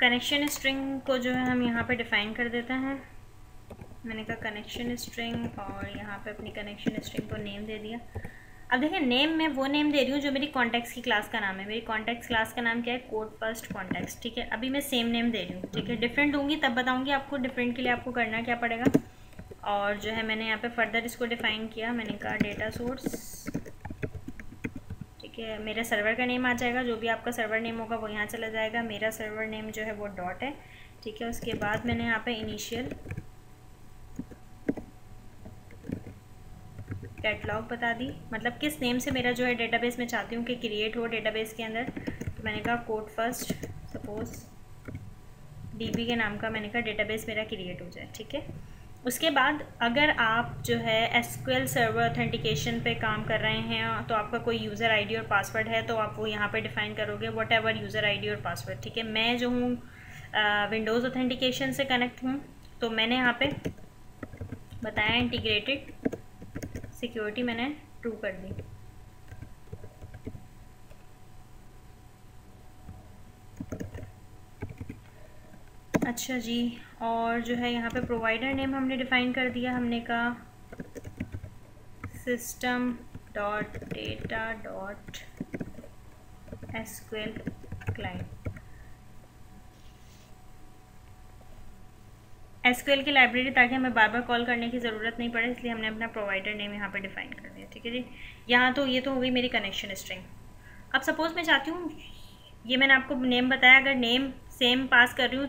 Connection string को जो है हम यहाँ पे डिफ़ाइन कर देते हैं। मैंने कहा कनेक्शन स्ट्रिंग, और यहाँ पे अपनी कनेक्शन स्ट्रिंग को नेम दे दिया। अब देखिए नेम मैं वो नेम दे रही हूँ जो मेरी कॉन्टेक्स्ट की क्लास का नाम है। मेरी कॉन्टेक्स्ट क्लास का नाम क्या है? कोड फर्स्ट कॉन्टेक्स्ट, ठीक है। अभी मैं सेम नेम दे रही हूँ, ठीक है। डिफरेंट दूंगी तब बताऊँगी आपको डिफरेंट के लिए आपको करना क्या पड़ेगा। और जो है मैंने यहाँ पे फर्दर इसको डिफ़ाइन किया। मैंने कहा डेटा सोर्स, ठीक है। मेरे सर्वर का नेम आ जाएगा, जो भी आपका सर्वर नेम होगा वो यहाँ चला जाएगा। मेरा सर्वर नेम जो है वो डॉट है, ठीक है। उसके बाद मैंने यहाँ पे इनिशियल कैटलॉग बता दी, मतलब किस नेम से मेरा जो है डेटाबेस में चाहती हूँ कि क्रिएट हो डेटाबेस के अंदर। तो मैंने कहा कोड फर्स्ट, सपोज डीबी के नाम का मैंने कहा डेटाबेस मेरा क्रिएट हो जाए, ठीक है। उसके बाद अगर आप जो है एसक्यूएल सर्वर ऑथेंटिकेशन पे काम कर रहे हैं तो आपका कोई यूज़र आईडी और पासवर्ड है तो आप वो यहाँ पे डिफ़ाइन करोगे वट एवर यूज़र आईडी और पासवर्ड, ठीक है। मैं जो हूँ विंडोज़ ऑथेंटिकेशन से कनेक्ट हूँ, तो मैंने यहाँ पे बताया इंटीग्रेटेड सिक्योरिटी मैंने ट्रू कर दी। अच्छा जी, और जो है यहाँ पे प्रोवाइडर नेम हमने डिफ़ाइन कर दिया। हमने कहा system dot data dot SQL client. SQL की लाइब्रेरी, ताकि हमें बार बार कॉल करने की ज़रूरत नहीं पड़े, इसलिए हमने अपना प्रोवाइडर नेम यहाँ पे डिफ़ाइन कर दिया, ठीक है जी। यहाँ तो ये तो हो गई मेरी कनेक्शन स्ट्रिंग। अब सपोज़ मैं चाहती हूँ, ये मैंने आपको नेम बताया, अगर नेम सेम पास कर रही हूँ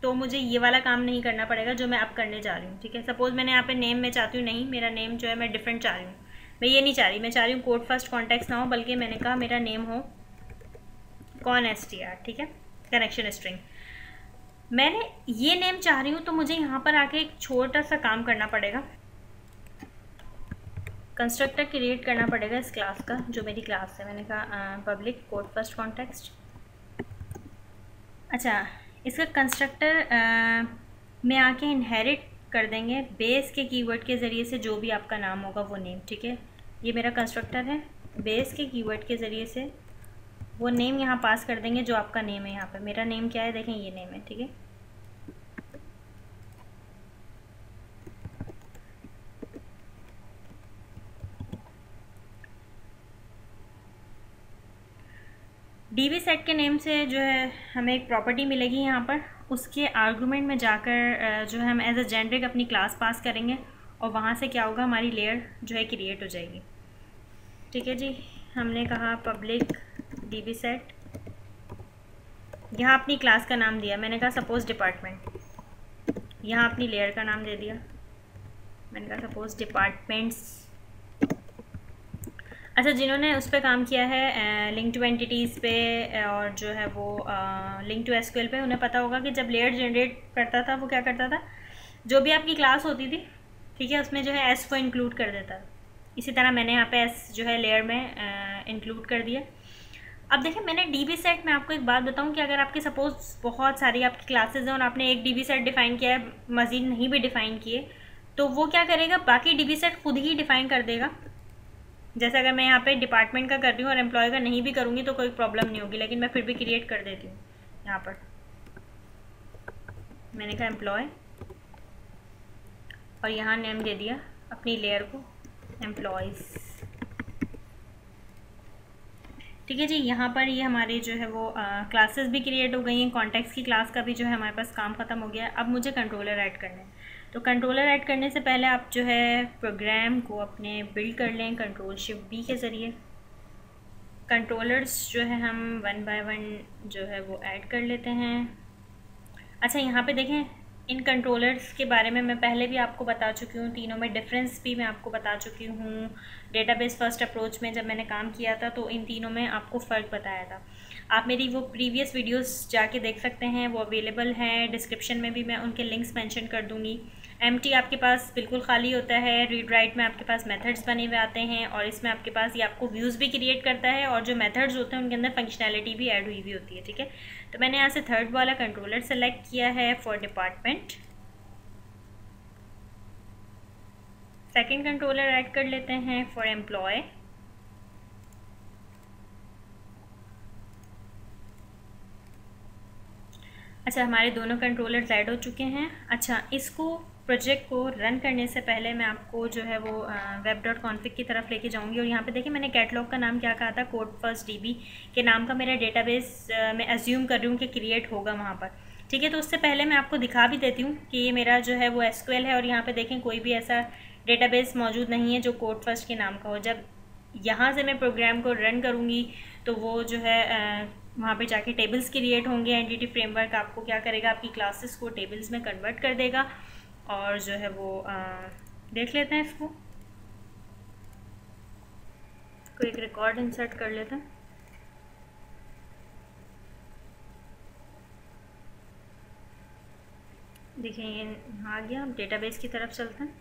तो मुझे ये वाला काम नहीं करना पड़ेगा जो मैं अब करने जा रही हूँ, ठीक है। सपोज़ मैंने यहाँ पे नेम में चाहती हूँ, नहीं मेरा नेम जो है मैं डिफरेंट चाह रही हूँ, मैं ये नहीं चाह रही, मैं चाह रही हूँ कोड फर्स्ट कॉन्टेक्स्ट ना हो, बल्कि मैंने कहा मेरा नेम हो कॉन एसटीआर, ठीक है, कनेक्शन स्ट्रिंग। मैंने ये नेम चाह रही हूँ तो मुझे यहाँ पर आके एक छोटा सा काम करना पड़ेगा, कंस्ट्रक्टर क्रिएट करना पड़ेगा इस क्लास का, जो मेरी क्लास है। मैंने कहा पब्लिक कोड फर्स्ट कॉन्टेक्स्ट। अच्छा, इसका कंस्ट्रक्टर में आके इनहेरिट कर देंगे बेस के कीवर्ड के ज़रिए से जो भी आपका नाम होगा वो नेम, ठीक है। ये मेरा कंस्ट्रक्टर है, बेस के कीवर्ड के ज़रिए से वो नेम यहाँ पास कर देंगे जो आपका नेम है। यहाँ पे मेरा नेम क्या है, देखें ये नेम है, ठीक है। डीबी सेट के नेम से जो है हमें एक प्रॉपर्टी मिलेगी यहाँ पर, उसके आर्गूमेंट में जाकर जो है हम एज अ जेनरिक अपनी क्लास पास करेंगे और वहाँ से क्या होगा, हमारी लेयर जो है क्रिएट हो जाएगी, ठीक है जी। हमने कहा पब्लिक डीबी सेट, यहाँ अपनी क्लास का नाम दिया, मैंने कहा सपोज़ डिपार्टमेंट, यहाँ अपनी लेयर का नाम दे दिया, मैंने कहा सपोज़ डिपार्टमेंट्स। अच्छा, जिन्होंने उस पर काम किया है लिंक टू एंटिटीज़ पे और जो है वो लिंक टू एसक्यूएल पे, उन्हें पता होगा कि जब लेयर जनरेट करता था वो क्या करता था, जो भी आपकी क्लास होती थी, ठीक है, उसमें जो है एस को इंक्लूड कर देता। इसी तरह मैंने यहाँ पे एस जो है लेयर में इंक्लूड कर दिया। अब देखिए मैंने डीबी सेट में आपको एक बात बताऊँ कि अगर आपके सपोज़ बहुत सारी आपकी क्लासेज हैं और आपने एक डीबी सेट डिफ़ाइन किया है, मज़ीद नहीं भी डिफ़ाइन किए, तो वो क्या करेगा, बाकी डीबी सेट खुद ही डिफ़ाइन कर देगा। जैसे अगर मैं यहाँ पे डिपार्टमेंट का कर रही हूँ और एम्प्लॉय का नहीं भी करूँगी तो कोई प्रॉब्लम नहीं होगी, लेकिन मैं फिर भी क्रिएट कर देती हूँ। यहाँ पर मैंने कहा एम्प्लॉय और यहाँ नेम दे दिया अपनी लेयर को एम्प्लॉयज़, ठीक है जी। यहाँ पर ये हमारी जो है वो क्लासेस भी क्रिएट हो गई हैं, कॉन्टेक्स्ट की क्लास का भी जो है हमारे पास काम ख़त्म हो गया है। अब मुझे कंट्रोलर ऐड करने हैं, तो कंट्रोलर ऐड करने से पहले आप जो है प्रोग्राम को अपने बिल्ड कर लें कंट्रोल शिफ्ट बी के ज़रिए। कंट्रोलर्स जो है हम वन बाय वन जो है वो ऐड कर लेते हैं। अच्छा, यहाँ पे देखें इन कंट्रोलर्स के बारे में मैं पहले भी आपको बता चुकी हूँ, तीनों में डिफरेंस भी मैं आपको बता चुकी हूँ। डेटाबेस फर्स्ट अप्रोच में जब मैंने काम किया था तो इन तीनों में आपको फ़र्क बताया था। आप मेरी वो प्रीवियस वीडियोस जाके देख सकते हैं, वो अवेलेबल हैं, डिस्क्रिप्शन में भी मैं उनके लिंक्स मेंशन कर दूँगी। एम्प्टी आपके पास बिल्कुल खाली होता है, रीड राइट में आपके पास मेथड्स बने हुए आते हैं और इसमें आपके पास ये आपको व्यूज़ भी क्रिएट करता है और जो मेथड्स होते हैं उनके अंदर फंक्शनैलिटी भी ऐड हुई होती है, ठीक है। तो मैंने यहाँ से थर्ड वाला कंट्रोलर सेलेक्ट किया है for department. Second controller add कर लेते हैं फॉर एम्प्लॉय। अच्छा, हमारे दोनों कंट्रोलर्स ऐड हो चुके हैं। अच्छा, इसको प्रोजेक्ट को रन करने से पहले मैं आपको जो है वो web.config की तरफ लेके जाऊंगी। और यहाँ पे देखिए मैंने कैटलॉग का नाम क्या कहा था, कोड फर्स्ट DB के नाम का मेरा डेटाबेस मैं एज्यूम कर रही हूँ कि क्रिएट होगा वहाँ पर। ठीक है, तो उससे पहले मैं आपको दिखा भी देती हूँ कि ये मेरा जो है वो SQL है और यहाँ पे देखें कोई भी ऐसा डेटाबेस मौजूद नहीं है जो कोड फर्स्ट के नाम का हो। जब यहाँ से मैं प्रोग्राम को रन करूँगी तो वो जो है वहाँ पे जाके टेबल्स क्रिएट होंगे। एंटिटी फ्रेमवर्क आपको क्या करेगा, आपकी क्लासेस को टेबल्स में कन्वर्ट कर देगा। और जो है वो देख लेते हैं इसको एक रिकॉर्ड इंसर्ट कर लेते हैं। देखिए ये आ गया। हम डेटाबेस की तरफ चलते हैं,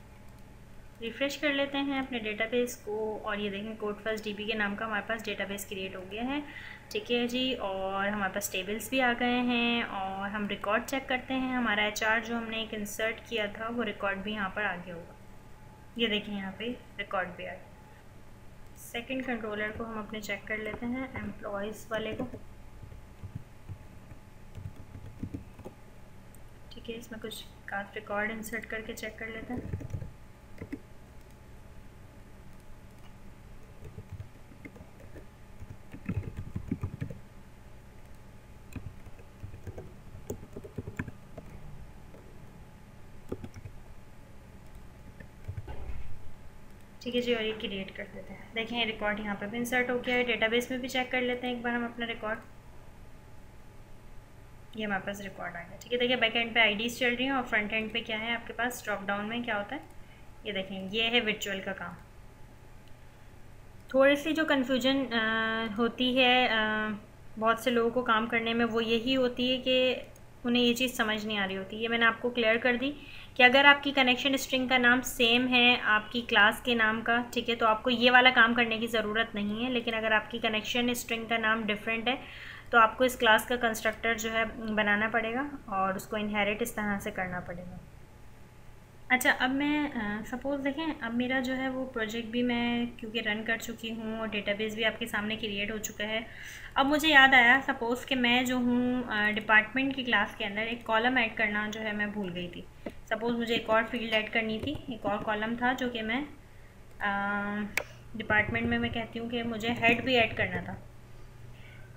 रिफ़्रेश कर लेते हैं अपने डेटाबेस को और ये देखें कोड फर्स्ट DB के नाम का हमारे पास डेटाबेस क्रिएट हो गया है। ठीक है जी, और हमारे पास टेबल्स भी आ गए हैं। और हम रिकॉर्ड चेक करते हैं, हमारा HR जो हमने एक इंसर्ट किया था वो रिकॉर्ड भी यहाँ पर आ गया होगा। ये देखें यहाँ पे रिकॉर्ड भी आ गया। सेकंड कंट्रोलर को हम अपने चेक कर लेते हैं, एम्प्लॉयज़ वाले को। ठीक है, इसमें कुछ कास्ट रिकॉर्ड इंसर्ट करके चेक कर लेते हैं। ठीक है जी, और ये क्रिएट कर देते हैं। देखें ये रिकॉर्ड यहाँ पे भी इंसर्ट हो गया है। डेटाबेस में भी चेक कर लेते हैं एक बार हम अपना रिकॉर्ड। ये हमारे पास रिकॉर्ड आ गया। ठीक है, देखिए बैक एंड पे IDs चल रही हैं और फ्रंट एंड पे क्या है आपके पास, ड्रॉप डाउन में क्या होता है ये देखें, ये है वर्चुअल का काम। थोड़ी सी जो कन्फ्यूजन होती है बहुत से लोगों को काम करने में, वो यही होती है कि उन्हें ये चीज़ समझ नहीं आ रही होती। ये मैंने आपको क्लियर कर दी कि अगर आपकी कनेक्शन स्ट्रिंग का नाम सेम है आपकी क्लास के नाम का, ठीक है, तो आपको ये वाला काम करने की ज़रूरत नहीं है। लेकिन अगर आपकी कनेक्शन स्ट्रिंग का नाम डिफरेंट है तो आपको इस क्लास का कंस्ट्रक्टर जो है बनाना पड़ेगा और उसको इनहेरिट इस तरह से करना पड़ेगा। अच्छा, अब मैं सपोज़ देखें, अब मेरा जो है वो प्रोजेक्ट भी मैं क्योंकि रन कर चुकी हूँ और डेटाबेस भी आपके सामने क्रिएट हो चुका है। अब मुझे याद आया, सपोज़ कि मैं जो हूँ डिपार्टमेंट की क्लास के अंदर एक कॉलम ऐड करना जो है मैं भूल गई थी। सपोज़ मुझे एक और फील्ड ऐड करनी थी, एक और कॉलम था जो कि मैं डिपार्टमेंट में मैं कहती हूँ कि मुझे हेड भी ऐड करना था।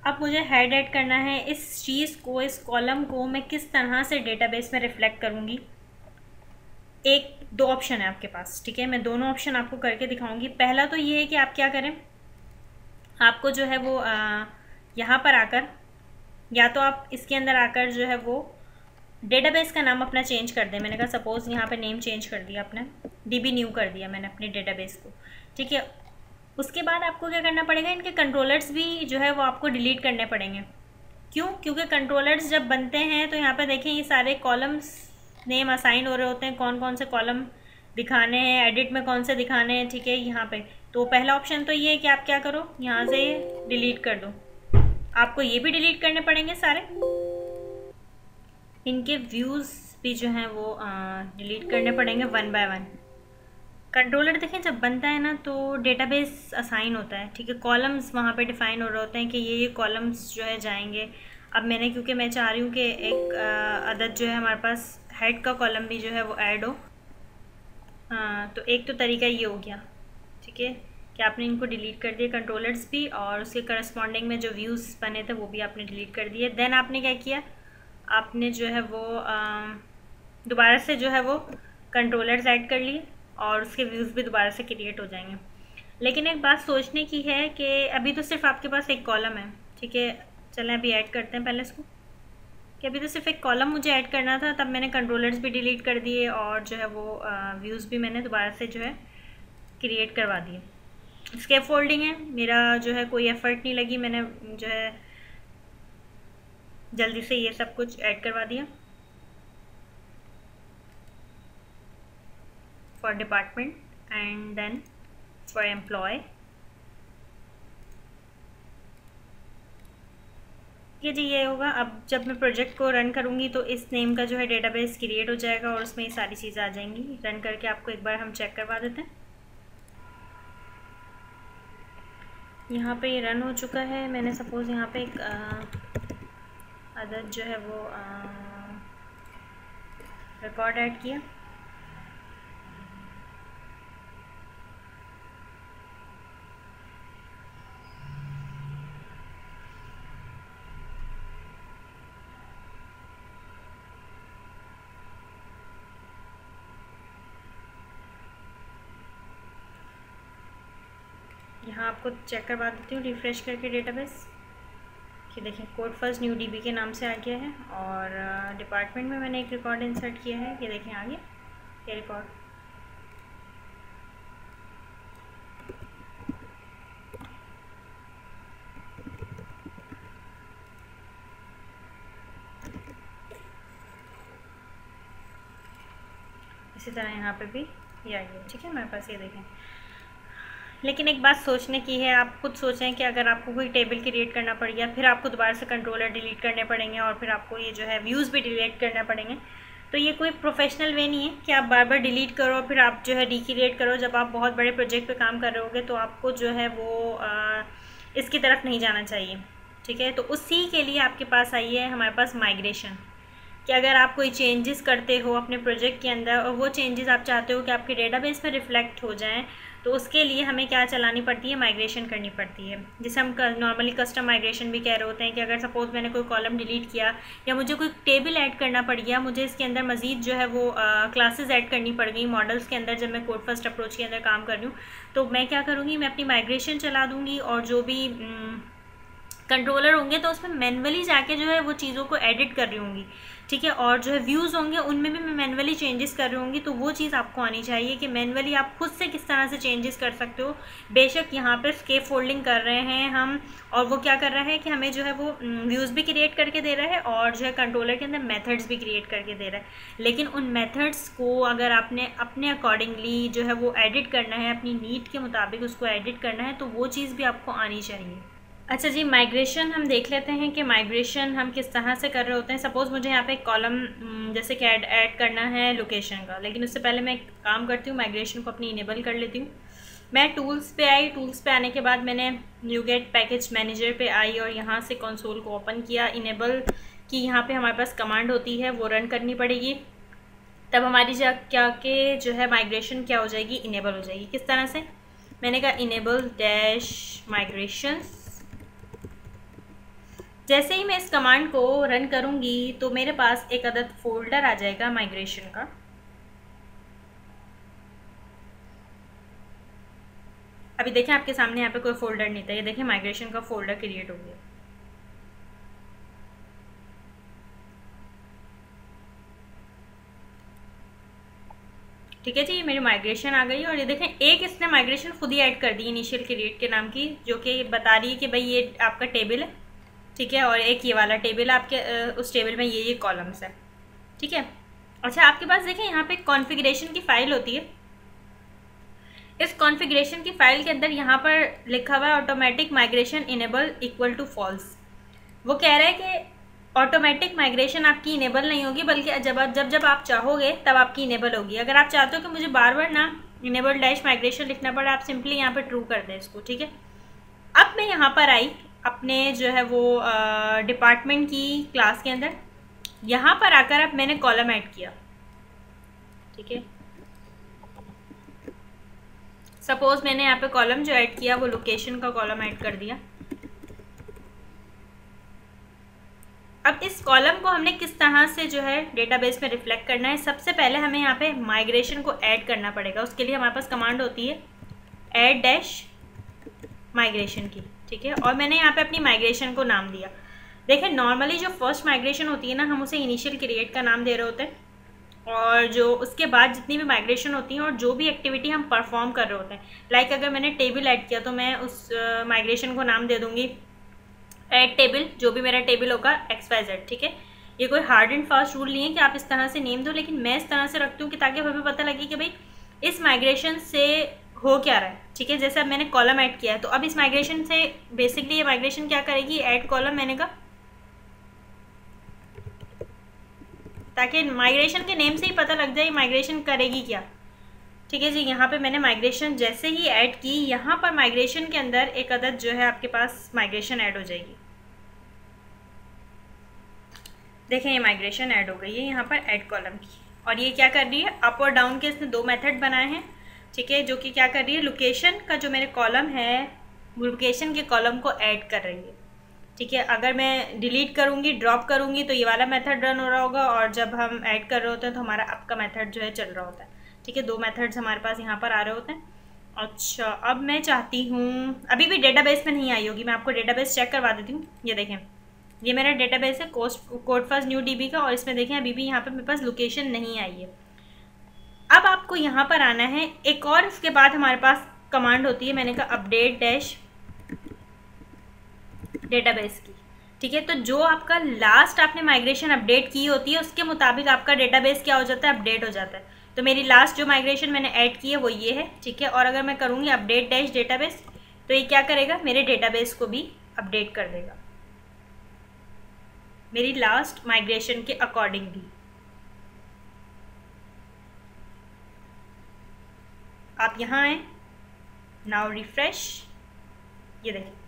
अब मुझे हेड ऐड करना है, इस चीज़ को, इस कॉलम को मैं किस तरह से डेटाबेस में रिफ्लेक्ट करूँगी। दो ऑप्शन है आपके पास, ठीक है, मैं दोनों ऑप्शन आपको करके दिखाऊंगी। पहला तो ये है कि आप क्या करें, आपको जो है वो यहाँ पर आकर, या तो आप इसके अंदर आकर जो है वो डेटाबेस का नाम अपना चेंज कर दें। मैंने कहा सपोज़ यहाँ पे नेम चेंज कर दिया अपने, DB न्यू कर दिया मैंने अपने डेटाबेस को। ठीक है, उसके बाद आपको क्या करना पड़ेगा, इनके कंट्रोलर्स भी जो है वो आपको डिलीट करने पड़ेंगे। क्यों? क्योंकि कंट्रोलर्स जब बनते हैं तो यहाँ पर देखें ये सारे कॉलम्स नेम असाइन हो रहे होते हैं, कौन कौन से कॉलम दिखाने हैं, एडिट में कौन से दिखाने हैं। ठीक है, यहाँ पे तो पहला ऑप्शन तो ये है कि आप क्या करो, यहाँ से डिलीट कर दो। आपको ये भी डिलीट करने पड़ेंगे सारे, इनके व्यूज़ भी जो हैं वो डिलीट करने पड़ेंगे वन बाय वन। कंट्रोलर देखें जब बनता है ना तो डेटाबेस असाइन होता है। ठीक है, कॉलम्स वहाँ पे डिफ़ाइन हो रहे होते हैं कि ये कॉलम्स जो है जाएंगे। अब मैंने, क्योंकि मैं चाह रही हूँ कि एक अदद जो है हमारे पास हेड का कॉलम भी जो है वो ऐड हो, तो एक तो तरीका ये हो गया, ठीक है, कि आपने इनको डिलीट कर दिए कंट्रोलर्स भी, और उसके करस्पॉन्डिंग में जो व्यूज़ बने थे वो भी आपने डिलीट कर दिए। देन आपने क्या किया, आपने जो है वो दोबारा से जो है वो कंट्रोलर्स ऐड कर लिए और उसके व्यूज़ भी दोबारा से क्रिएट हो जाएंगे। लेकिन एक बात सोचने की है कि अभी तो सिर्फ आपके पास एक कॉलम है। ठीक है, चलें अभी ऐड करते हैं पहले इसको, कि अभी तो सिर्फ एक कॉलम मुझे ऐड करना था, तब मैंने कंट्रोलर्स भी डिलीट कर दिए और जो है वो व्यूज़ भी मैंने दोबारा से जो है क्रिएट करवा दिए। स्कैफोल्डिंग है, मेरा जो है कोई एफर्ट नहीं लगी, मैंने जो है जल्दी से ये सब कुछ ऐड करवा दिया। For department and then for employ. जी ये होगा। अब जब मैं प्रोजेक्ट को रन करूँगी तो इस नेम का जो है डेटाबेस क्रिएट हो जाएगा और उसमें ये सारी चीज़ें आ जाएंगी। रन करके आपको एक बार हम चेक करवा देते हैं। यहाँ पे ये रन हो चुका है। मैंने सपोज़ यहाँ पे एक अदद जो है वो रिकॉर्ड ऐड किया। यहाँ आपको चेक करवा देती हूँ रिफ़्रेश करके डेटाबेस कि देखें कोड फर्स्ट न्यू डीबी के नाम से आ गया है, और डिपार्टमेंट में मैंने एक रिकॉर्ड इंसर्ट किया है, ये देखें आ गया ये रिकॉर्ड। इसी तरह यहाँ पे भी ये आ गया, ठीक है मेरे पास, ये देखें। लेकिन एक बात सोचने की है, आप खुद सोचें कि अगर आपको कोई टेबल क्रिएट करना पड़ गया, फिर आपको दोबारा से कंट्रोलर डिलीट करने पड़ेंगे, और फिर आपको ये जो है व्यूज़ भी डिलीट करना पड़ेंगे, तो ये कोई प्रोफेशनल वे नहीं है कि आप बार बार डिलीट करो फिर आप जो है रिक्रिएट करो। जब आप बहुत बड़े प्रोजेक्ट पे काम कर रहे होगे तो आपको जो है वो इसकी तरफ नहीं जाना चाहिए, ठीक है। तो उसी के लिए आपके पास आई है हमारे पास माइग्रेशन, कि अगर आप कोई चेंजेस करते हो अपने प्रोजेक्ट के अंदर और वो चेंजेस आप चाहते हो कि आपके डेटाबेस में रिफ्लेक्ट हो जाएं, तो उसके लिए हमें क्या चलानी पड़ती है, माइग्रेशन करनी पड़ती है, जिसे हम नॉर्मली कस्टम माइग्रेशन भी कह रहे होते हैं। कि अगर सपोज़ मैंने कोई कॉलम डिलीट किया या मुझे कोई टेबल ऐड करना पड़ गया, मुझे इसके अंदर मज़ीद जो है वो क्लासेस ऐड करनी पड़ गई मॉडल्स के अंदर, जब मैं कोड फर्स्ट अप्रोच के अंदर काम कर रही हूँ, तो मैं क्या करूँगी, मैं अपनी माइग्रेशन चला दूँगी, और जो भी कंट्रोलर होंगे तो उसमें मैनुअली जाके जो है वो चीज़ों को एडिट कर रही होंगी, ठीक है। और जो है व्यूज़ होंगे उनमें भी मैं मैनुअली चेंजेस कर रही होंगी, तो वो चीज़ आपको आनी चाहिए कि मैनुअली आप खुद से किस तरह से चेंजेस कर सकते हो। बेशक यहाँ पर स्केप फोल्डिंग कर रहे हैं हम, और वो क्या कर रहा है कि हमें जो है वो व्यूज़ भी क्रिएट करके दे रहा है, और जो है कंट्रोलर के अंदर मेथड्स भी क्रिएट करके दे रहा है। लेकिन उन मेथड्स को अगर आपने अपने अकॉर्डिंगली जो है वो एडिट करना है, अपनी नीड के मुताबिक उसको एडिट करना है, तो वो चीज़ भी आपको आनी चाहिए। अच्छा जी, माइग्रेशन हम देख लेते हैं कि माइग्रेशन हम किस तरह से कर रहे होते हैं। सपोज़ मुझे यहाँ पे एक कॉलम जैसे कि ऐड करना है लोकेशन का, लेकिन उससे पहले मैं एक काम करती हूँ, माइग्रेशन को अपनी इनेबल कर लेती हूँ। मैं टूल्स पे आई, टूल्स पे आने के बाद मैंने न्यूगेट पैकेज मैनेजर पे आई और यहाँ से कंसोल को ओपन किया। इनेबल की यहाँ पे हमारे पास कमांड होती है, वो रन करनी पड़ेगी, तब हमारी क्या के जो है माइग्रेशन क्या हो जाएगी, इनेबल हो जाएगी। किस तरह से, मैंने कहा इनेबल डैश माइग्रेशन। जैसे ही मैं इस कमांड को रन करूंगी तो मेरे पास एक अदद फोल्डर आ जाएगा माइग्रेशन का। अभी देखें आपके सामने यहाँ पे कोई फोल्डर नहीं था, ये देखें माइग्रेशन का फोल्डर क्रिएट हो गया। ठीक है जी, ये मेरी माइग्रेशन आ गई। और ये देखें एक इसने माइग्रेशन खुद ही ऐड कर दी इनिशियल क्रिएट के नाम की, जो कि बता रही है कि भाई ये आपका टेबल है, ठीक है, और एक ये वाला टेबल आपके उस टेबल में ये कॉलम्स है, ठीक है। अच्छा, आपके पास देखें यहाँ पे कॉन्फ़िगरेशन की फ़ाइल होती है। इस कॉन्फ़िगरेशन की फ़ाइल के अंदर यहाँ पर लिखा हुआ है automatic migration enable equal to false. वो कह रहा है कि ऑटोमेटिक माइग्रेशन आपकी इनेबल नहीं होगी, बल्कि जब आप चाहोगे तब आपकी इनेबल होगी। अगर आप चाहते हो कि मुझे बार बार ना इनेबल डैश माइग्रेशन लिखना पड़े, आप सिंपली यहाँ पर ट्रू कर दें इसको, ठीक है। अब मैं यहाँ पर आई अपने जो है वो डिपार्टमेंट की क्लास के अंदर, यहाँ पर आकर अब मैंने कॉलम ऐड किया, ठीक है। सपोज मैंने यहाँ पे कॉलम जो ऐड किया वो लोकेशन का कॉलम ऐड कर दिया। अब इस कॉलम को हमने किस तरह से जो है डेटाबेस में रिफ्लेक्ट करना है, सबसे पहले हमें यहाँ पे माइग्रेशन को ऐड करना पड़ेगा। उसके लिए हमारे पास कमांड होती है ऐड डैश माइग्रेशन की, ठीक है। और मैंने यहाँ पे अपनी माइग्रेशन को नाम दिया। देखें नॉर्मली जो फर्स्ट माइग्रेशन होती है ना, हम उसे इनिशियल क्रिएट का नाम दे रहे होते हैं, और जो उसके बाद जितनी भी माइग्रेशन होती है और जो भी एक्टिविटी हम परफॉर्म कर रहे होते हैं, लाइक अगर मैंने टेबल ऐड किया तो मैं उस माइग्रेशन को नाम दे दूँगी ऐड टेबल, जो भी मेरा टेबल होगा XYZ, ठीक है। ये कोई हार्ड एंड फास्ट रूल नहीं है कि आप इस तरह से नेम दो, लेकिन मैं इस तरह से रखती हूँ कि ताकि हमें पता लगे कि भाई इस माइग्रेशन से हो क्या रहा है, ठीक है। जैसे अब मैंने कॉलम ऐड किया है, तो अब इस माइग्रेशन से बेसिकली ये माइग्रेशन क्या करेगी, ऐड कॉलम मैंने कहा, ताकि माइग्रेशन के नेम से ही पता लग जाए माइग्रेशन करेगी क्या, ठीक है जी। यहाँ पे मैंने माइग्रेशन जैसे ही ऐड की, यहाँ पर माइग्रेशन के अंदर एक अदद जो है आपके पास माइग्रेशन ऐड हो जाएगी। देखें ये माइग्रेशन ऐड हो गई है यहाँ पर ऐड कॉलम की, और ये क्या कर रही है, अप और डाउन के इसने 2 मेथड बनाए हैं, ठीक है, जो कि क्या कर रही है, लोकेशन का जो मेरे कॉलम है लोकेशन के कॉलम को ऐड कर रही है, ठीक है। अगर मैं डिलीट करूँगी, ड्रॉप करूँगी तो ये वाला मेथड रन हो रहा होगा, और जब हम ऐड कर रहे होते हैं तो हमारा अप का मेथड जो है चल रहा होता है, ठीक है। 2 मेथड्स हमारे पास यहाँ पर आ रहे होते हैं। अच्छा, अब मैं चाहती हूँ, अभी भी डेटाबेस में नहीं आई होगी, मैं आपको डेटाबेस चेक करवा देती हूँ। ये देखें, ये मेरा डेटाबेस है कोड फर्स्ट न्यू डीबी का, और इसमें देखें अभी भी यहाँ पर मेरे पास लोकेशन नहीं आई है। अब आपको यहाँ पर आना है, एक और इसके बाद हमारे पास कमांड होती है, मैंने कहा अपडेट डैश डेटाबेस की, ठीक है। तो जो आपका लास्ट आपने माइग्रेशन अपडेट की होती है उसके मुताबिक आपका डेटाबेस क्या हो जाता है, अपडेट हो जाता है। तो मेरी लास्ट जो माइग्रेशन मैंने ऐड की है वो ये है, ठीक है। और अगर मैं करूँगी अपडेट डैश डेटाबेस, तो ये क्या करेगा, मेरे डेटाबेस को भी अपडेट कर देगा मेरी लास्ट माइग्रेशन के अकॉर्डिंग भी। आप यहाँ आए, नाउ रिफ्रेश, ये देखिए